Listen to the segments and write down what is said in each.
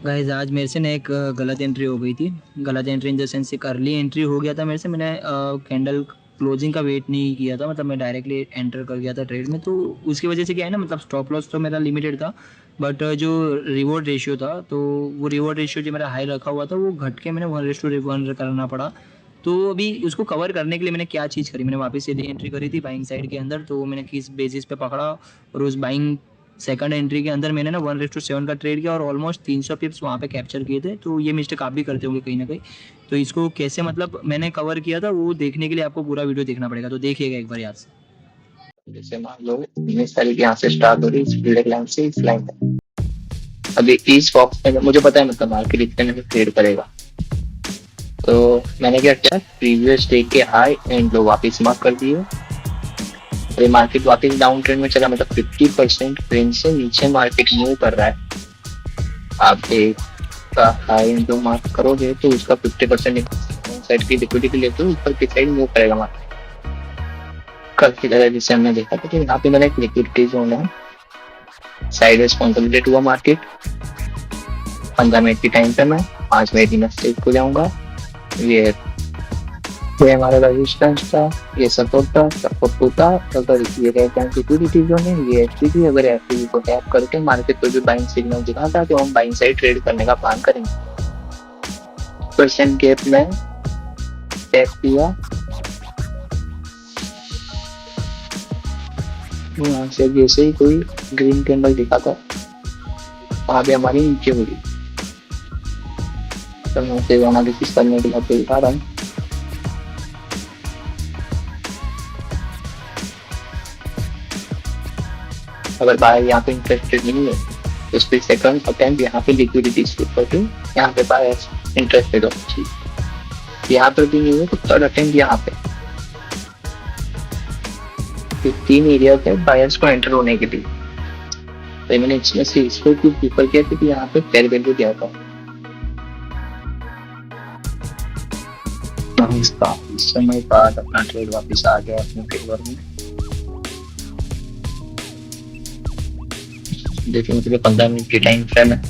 Guys आज मेरे से ना एक गलत एंट्री हो गई थी। गलत एंट्री इन द सेंस एक अर्ली एंट्री हो गया था मेरे से। मैंने कैंडल क्लोजिंग का वेट नहीं किया था, मतलब मैं डायरेक्टली एंटर कर गया था ट्रेड में। तो उसकी वजह से क्या है ना, मतलब स्टॉप लॉस तो मेरा लिमिटेड था, बट जो रिवॉर्ड रेशियो था, तो वो रिवॉर्ड रेशियो जो मेरा हाई रखा हुआ था वो घट के मैंने 1:1 करना पड़ा। तो अभी उसको कवर करने के लिए मैंने क्या चीज़ करी, मैंने वापस से एंट्री करी थी बाइंग साइड के अंदर। तो मैंने किस बेसिस पे पकड़ा, और उस बाइंग सेकंड एंट्री के अंदर मैंने ना 1:7 का ट्रेड किया और ऑलमोस्ट 300 पिप्स वहाँ पे कैप्चर किए थे। तो ये मिस्टेक आप भी करते होंगे कहीं ना कहीं। तो इसको कैसे मतलब मैंने कवर किया था वो देखने के लिए आपको पूरा वीडियो देखना पड़ेगा, तो देखिएगा एक बार याद से। जैसे मान लो इतनी सारी यहाँ से स्टार्ट हो रही है, इस ब्लैक लाइन से इस लाइन तक। अभी इस बॉक्स में मुझे पता है मतलब मार्केट इतने में ट्रेड करेगा। तो मैंने क्या किया, प्रीवियस डे के हाई एंड लो वापस मार्क कर दिए। और ये मार्केट वापस डाउन ट्रेंड में चला, मतलब 50% ट्रेंड से नीचे मार्केट मूव कर रहा है। आप एक का हाई एंड लो मार्क करोगे तो उसका 50% साइड की लिक्विडिटी लेते हो ऊपर की साइड मूव करेगा मार्केट। कल की तरह जिसे हमने देखा था कि यहाँ पे मैंने एक लिक्विडिटी जोन है, साइड रिस्पॉन्सिबिलिटी हुआ मार्केट। 15 मिनट की टाइम पे मैं 5 मिनट में स्टेज को जाऊंगा। ये ये हमारा रेजिस्टेंस था, ये सपोर्ट था, सपोर्ट टूटा। अगर ये रहता है सिक्योरिटी जोन है, ये एफसीडी, अगर एफसीडी को टैप करके मार्केट को भी बाइंग सिग्नल दिखाता तो हम बाइंग साइड ट्रेड करने का प्लान करेंगे। परसेंट गैप में टैप किया, यहाँ से जैसे ही कोई ग्रीन कैंडल दिखा था वहां पे हमारी नीचे हुई। तो मैं उसे एनालिसिस करने के लिए आपको दिखा रहा हूँ। अगर बाहर यहाँ पे इंटरेस्टेड नहीं है तो स्प्लिट सेकंड अटेम्प्ट यहाँ पे लिक्विडिटी स्प्लिट करके यहाँ पे बायर इंटरेस्टेड हो चाहिए। यहाँ पर भी नहीं है तो थर्ड अटेम्प्ट यहाँ पे। ये 3 एरिया है बायर्स को एंटर होने के लिए। तो मैंने इसमें से इसको क्यों प्रीफर किया क्योंकि यहाँ पे फेयर वैल्यू दिया था। इसका इस समय बाद अपना ट्रेड वापस आ गया अपने फेवर में। देखिए मतलब 15 मिनट की टाइम फ्रेम है,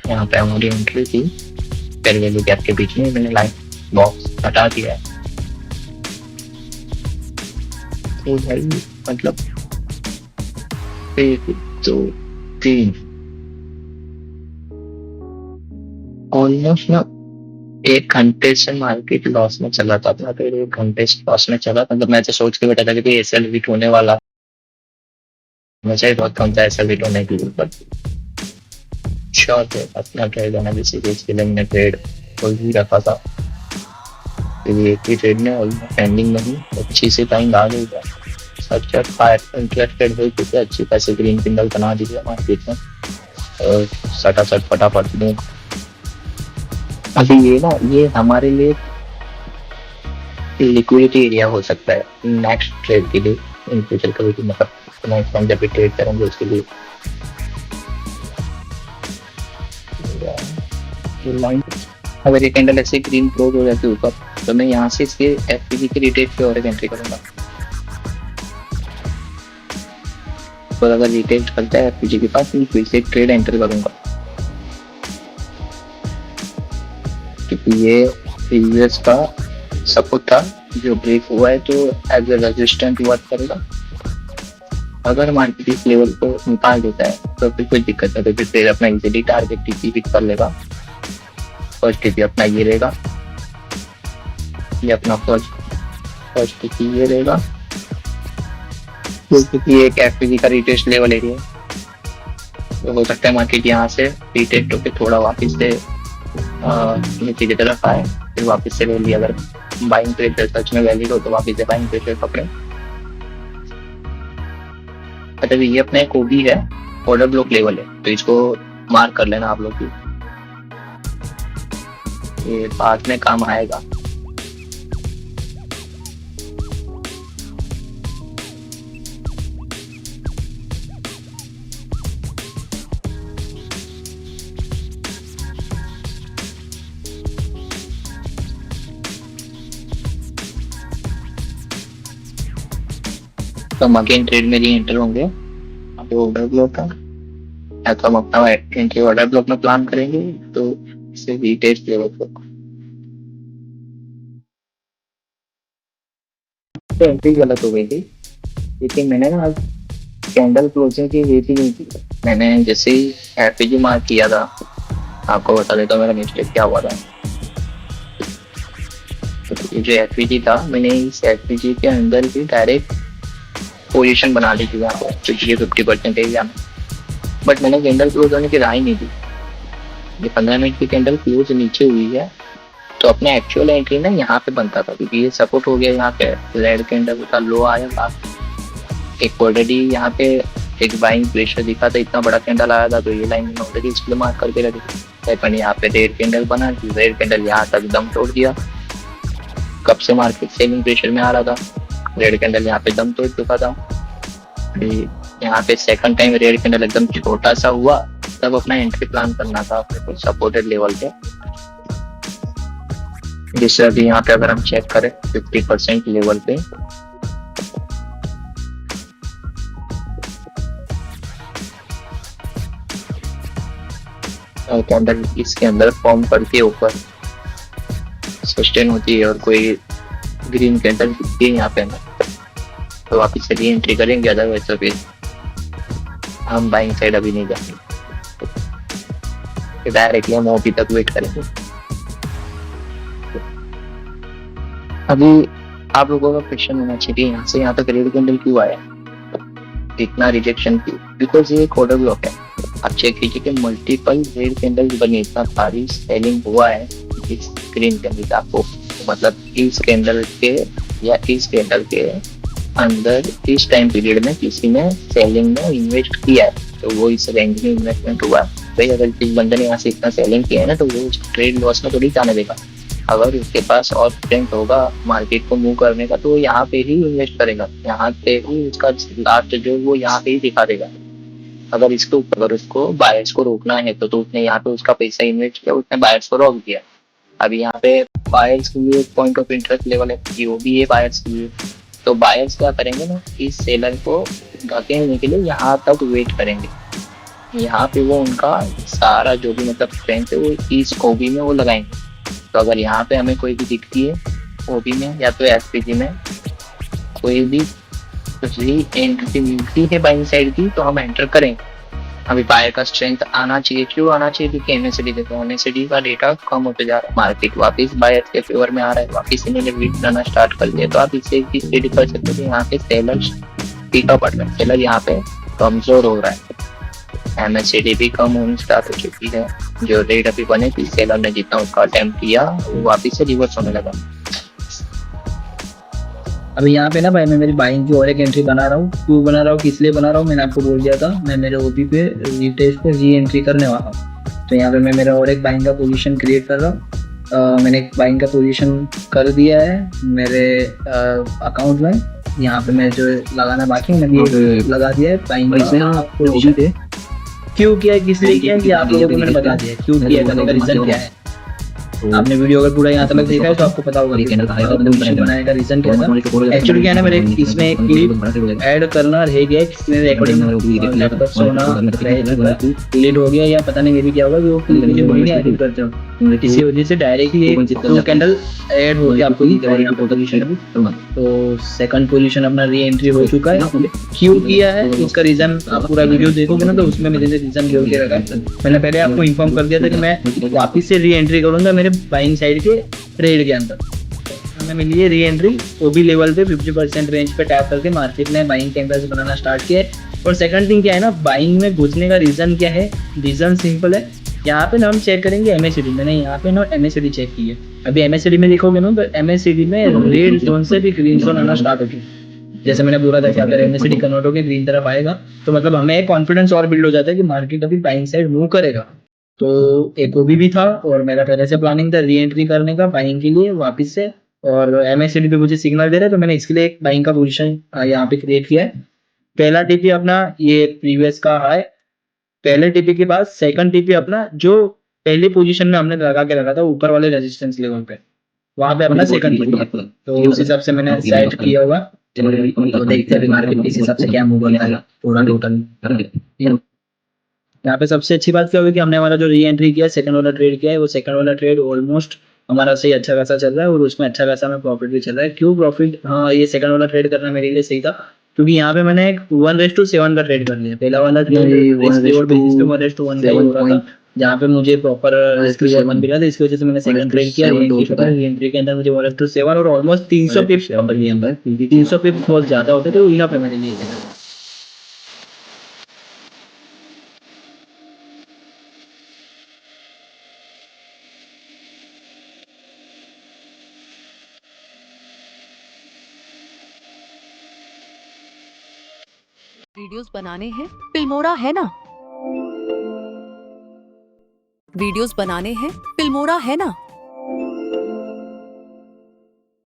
यहाँ पे हमारी एंट्री थी फेयर वैल्यू गैप के बीच में। मैंने लाइन बॉक्स हटा दिया है। तो भाई मतलब 1 2 3 ऑलमोस्ट ना 1 घंटे से मार्केट लॉस में चला था। अपना फिर 1 घंटे से लॉस में चला, मतलब मैं तो सोच के बैठा था कि एसएल हिट होने वाला, मुझे बहुत कम था एसएल हिट होने के लिए। बट श्योर थे अपना ट्रेड एनालिसिस स्किलिंग में ट्रेड कोई भी रखा था। फिर एक ही ट्रेड में ऑलमोस्ट पेंडिंग में ही अच्छी सी टाइम आ गई था। सच इंटरेस्टेड हुई क्योंकि अच्छी पैसे ग्रीन किंडल बना दी है मार्केट में और सटासट फटाफट में। अभी ये ना ये हमारे लिए लिक्विडिटी एरिया हो सकता है नेक्स्ट ट्रेड के लिए इन फ्यूचर कभी भी, मतलब नेक्स्ट टाइम जब भी ट्रेड करेंगे उसके लिए। लाइन अगर ये कैंडल ऐसे ग्रीन क्लोज हो जाती है ऊपर तो मैं यहाँ से इसके एफपीजी के रिटेल पे और एक एंट्री करूंगा। और अगर रिटेल करता है एफपीजी के पास तो फिर से ट्रेड एंटर करूंगा क्योंकि ये प्रीवियस का सपोर्ट था जो ब्रेक हुआ है तो एज ए रेजिस्टेंट वर्क करेगा। अगर मार्केट इस लेवल को निकाल देता है तो फिर कोई दिक्कत नहीं, तो फिर अपना इजीली टारगेट टीपी हिट कर लेगा। फर्स्ट टीपी अपना ये रहेगा, ये अपना फर्स्ट टीपी ये रहेगा क्योंकि ये एक एफपीजी का रिटेस्ट लेवल एरिया है। तो हो सकता है मार्केट यहाँ से रिटेस्ट होकर थोड़ा वापस से नीचे की तरफ आए, फिर वापस से ले लिया। अगर बाइंग प्रेशर सच में वैलिड हो तो वापस से बाइंग प्रेशर पकड़े। अच्छा ये अपना एक ओबी है, ऑर्डर ब्लॉक लेवल है, तो इसको मार्क कर लेना आप लोग भी, ये बाद में काम आएगा। तो हम अगेन ट्रेड में री एंटर होंगे। ऑर्डर ब्लॉक का या तो हम अपना एंट्री ऑर्डर ब्लॉक में प्लान करेंगे, तो इसे रीटेस्ट लेवल पर तो एंट्री गलत हो गई थी, लेकिन मैंने ना कैंडल क्लोजिंग की हुई थी। मैंने जैसे ही एफपीजी मार्क किया था, आपको बता देता हूँ मेरा मिस्टेक क्या हुआ था। तो ये जो एफपीजी था, मैंने इस एफपीजी के अंदर ही डायरेक्ट पोजीशन बना ली थी यहाँ पे, क्योंकि ये 50% एरिया में। बट मैंने कैंडल क्लोज होने की राय नहीं दी। ये 15 मिनट की कैंडल क्लोज नीचे हुई है, तो अपने एक्चुअल एंट्री ना यहाँ पे बनता था, क्योंकि ये सपोर्ट हो गया यहाँ पे, रेड कैंडल का लो आया था। एक ऑलरेडी यहाँ पे एक बाइंग प्रेशर दिखा था, इतना बड़ा कैंडल आया था, तो ये लाइन मैंने ऑलरेडी इसलिए मार्क करके रखी थी। सेकंड यहाँ पे रेड कैंडल बना, रेड कैंडल यहाँ तक दम तोड़ दिया। कब से मार्केट सेलिंग प्रेशर में आ रहा था, रेड कैंडल यहाँ पे दम तोड़ चुका था। यहाँ पे सेकंड टाइम रेड कैंडल एकदम छोटा सा हुआ, तब अपना एंट्री प्लान करना था अपने को सपोर्टेड लेवल पे। जिससे अभी यहाँ पे अगर हम चेक करें 50% लेवल पे, कैंडल इसके अंदर फॉर्म करके ऊपर सस्टेन होती है और कोई ग्रीन कैंडल दिखती है यहाँ पे ना, तो वापिस से री एंट्री करेंगे। अदरवाइज तो फिर हम बाइंग साइड अभी नहीं जाएंगे, डायरेक्टली हम ओपी तक वेट करेंगे। अभी आप लोगों का क्वेश्चन होना चाहिए यहाँ से यहाँ तक रेड कैंडल क्यों आया, इतना रिजेक्शन क्यों? बिकॉज ये एक ऑर्डर ब्लॉक है। आप चेक कीजिए कि मल्टीपल रेड कैंडल बनी, इतना सारी सेलिंग हुआ है इस ग्रीन कैंडल का। आपको मतलब इस कैंडल के या इस कैंडल के अंदर इस टाइम पीरियड में किसी ने सेलिंग में इन्वेस्ट किया है, तो वो इस रेंज में इन्वेस्टमेंट हुआ है। भाई अगर इस बंदे ने यहाँ से इतना सेलिंग किया है ना, तो वो ट्रेड लॉस में थोड़ी जाने देगा। अगर उसके पास और स्ट्रेंथ होगा मार्केट को मूव करने का, तो वो यहाँ पे ही इन्वेस्ट करेगा, यहाँ पे ही उसका लास्ट जो वो यहाँ पे ही दिखा देगा। अगर उसको बायर्स को रोकना है, तो उसने यहाँ पे उसका पैसा इन्वेस्ट किया, उसने बायर्स को रोक दिया। अभी यहाँ पे बायर्स के लिए पॉइंट ऑफ इंटरेस्ट लेवल है, वो भी है बायर्स के लिए। तो बायर्स क्या करेंगे ना, इस सेलर को धकेलने के लिए यहाँ तक वेट करेंगे। यहाँ पे वो उनका सारा जो भी मतलब स्ट्रेंथ है वो इस ओबी में वो लगाएंगे। तो अगर यहाँ पे हमें कोई भी दिखती है ओबी में या तो एसपीजी में कोई भी एंट्री मिलती है बाइंग साइड की, तो हम एंटर करेंगे। अभी बायर का स्ट्रेंथ आना चाहिए, क्यों आना चाहिए? क्योंकि एमएसडी देखो, एमएसडी का डेटा कम होते जा रहा है, मार्केट वापस बायर के फेवर में आ रहा है, वापस इन्होंने वीट करना स्टार्ट कर दिया। तो आप इसे स्टडी कर सकते हो, यहाँ पे सेलर्स पीक अप है, सेलर यहाँ पे कमजोर हो रहा है, एमएसडी भी कम होनी स्टार्ट हो चुकी है। जो रेट अभी बने थी, सेलर ने जितना उसका अटेम्प्ट किया वो वापस से रिवर्स होने लगा। अभी यहाँ पे ना भाई मैं मेरी बाइंग की और एक एंट्री बना रहा हूँ। क्यों बना रहा हूँ, किस लिए बना रहा हूँ, मैंने आपको बोल दिया था। मैं मेरे ओबी पे रीटेस्ट पे री एंट्री करने वाला हूँ। तो यहाँ पे मैं मेरा और एक बाइंग का पोजीशन क्रिएट कर रहा हूँ। मैंने एक बाइंग का पोजीशन कर दिया है मेरे अकाउंट में। यहाँ पे मैं जो लगाना बाकी है मैंने लगा दिया है बाइंग पोजीशन पे। क्यों किया है, किस लिए किया है, कि आप लोगों को मैंने बता दिया क्यों किया, करने का रीजन क्या है। आपने वीडियो अगर पूरा यहाँ तक देखा है तो आपको पता होगा बनाने का रीजन क्या था। एक्चुअली क्या है ना, मेरे इसमें एक क्लिप ऐड करना रह गया, जिसमें रिकॉर्डिंग लैपटॉप सोना डिलीट हो गया या पता नहीं मेरी क्या होगा, वो मुझे नहीं एडिट करते हो, इसी वजह से डायरेक्टली वो कैंडल ऐड हो गया आपको। तो सेकंड पोजीशन अपना री एंट्री हो चुका है। क्यों किया है उसका रीजन आप पूरा वीडियो देखोगे ना, तो उसमें मैंने रीजन जोड़ के रखा है। मैंने पहले आपको इन्फॉर्म कर दिया था कि मैं वापस से री एंट्री करूंगा मेरे बाइंग साइड के ट्रेड के अंदर। हमें मिली है री एंट्री ओबी लेवल पे 50% रेंज पे टैप करके मार्केट ने बाइंग कैंडल्स बनाना स्टार्ट किया है। और सेकंड थिंग क्या है ना, बाइंग में घुसने का रीजन क्या है, रीजन सिंपल है। यहाँ पे ना हम चेक करेंगे एमएसडी। मैंने यहाँ पे ना एमएसडी चेक की है। अभी एमएसडी में देखोगे ना, तो एमएसडी में रेड जोन से भी ग्रीन जोन आना स्टार्ट हो गया। जैसे मैंने बोला था कि अगर एमएसडी कन्वर्ट होकर ग्रीन तरफ आएगा, तो मतलब हमें कॉन्फिडेंस और बिल्ड हो जाता है कि मार्केट अभी बाइंग साइड मूव करेगा। तो एक ओबी भी था और मेरा पहले से प्लानिंग था री एंट्री करने का बाइंग के लिए वापस से, और एमएसडी पे मुझे सिग्नल दे रहे, तो मैंने इसके लिए एक बाइंग का पोजीशन यहाँ पे क्रिएट किया है। पहला टीपी अपना ये प्रीवियस का हाई, पहले टीपी के बाद सेकंड टीपी अपना जो पहली पोजीशन में हमने लगा के रखा था ऊपर वाले रेजिस्टेंस लेवल पे, वहां पे अपना सेकंड टीपी। तो उस हिसाब से मैंने सेट किया हुआ। तो देखते हैं मार्केट किस हिसाब से क्या मूव करेगा पूरा टोटल। यहाँ पे सबसे अच्छी बात क्या होगी कि हमने हमारा जो री एंट्री किया सेकंड वाला ट्रेड किया है, वो सेकंड वाला ट्रेड ऑलमोस्ट हमारा सही अच्छा खासा चल रहा है और उसमें अच्छा खासा हमें प्रॉफिट भी चल रहा है। क्यों प्रॉफिट? हाँ, ये सेकंड वाला ट्रेड करना मेरे लिए सही था, क्योंकि यहाँ पे मैंने 1:7 का ट्रेड कर लिया। पहला वाला ट्रेड बेसिस पे 1:1 का ही हो रहा था, जहाँ पे मुझे प्रॉपर 7 मिला था। इसकी वजह से मैंने सेकंड ट्रेड किया री एंट्री के अंदर मुझे 1:7 और ऑलमोस्ट 300 पिप्स 300 पिप्स बहुत ज्यादा होते थे, यहाँ पे मैंने लिए थे। वीडियोस बनाने हैं फिल्मोरा है ना। वीडियोस बनाने हैं फिल्मोरा है ना।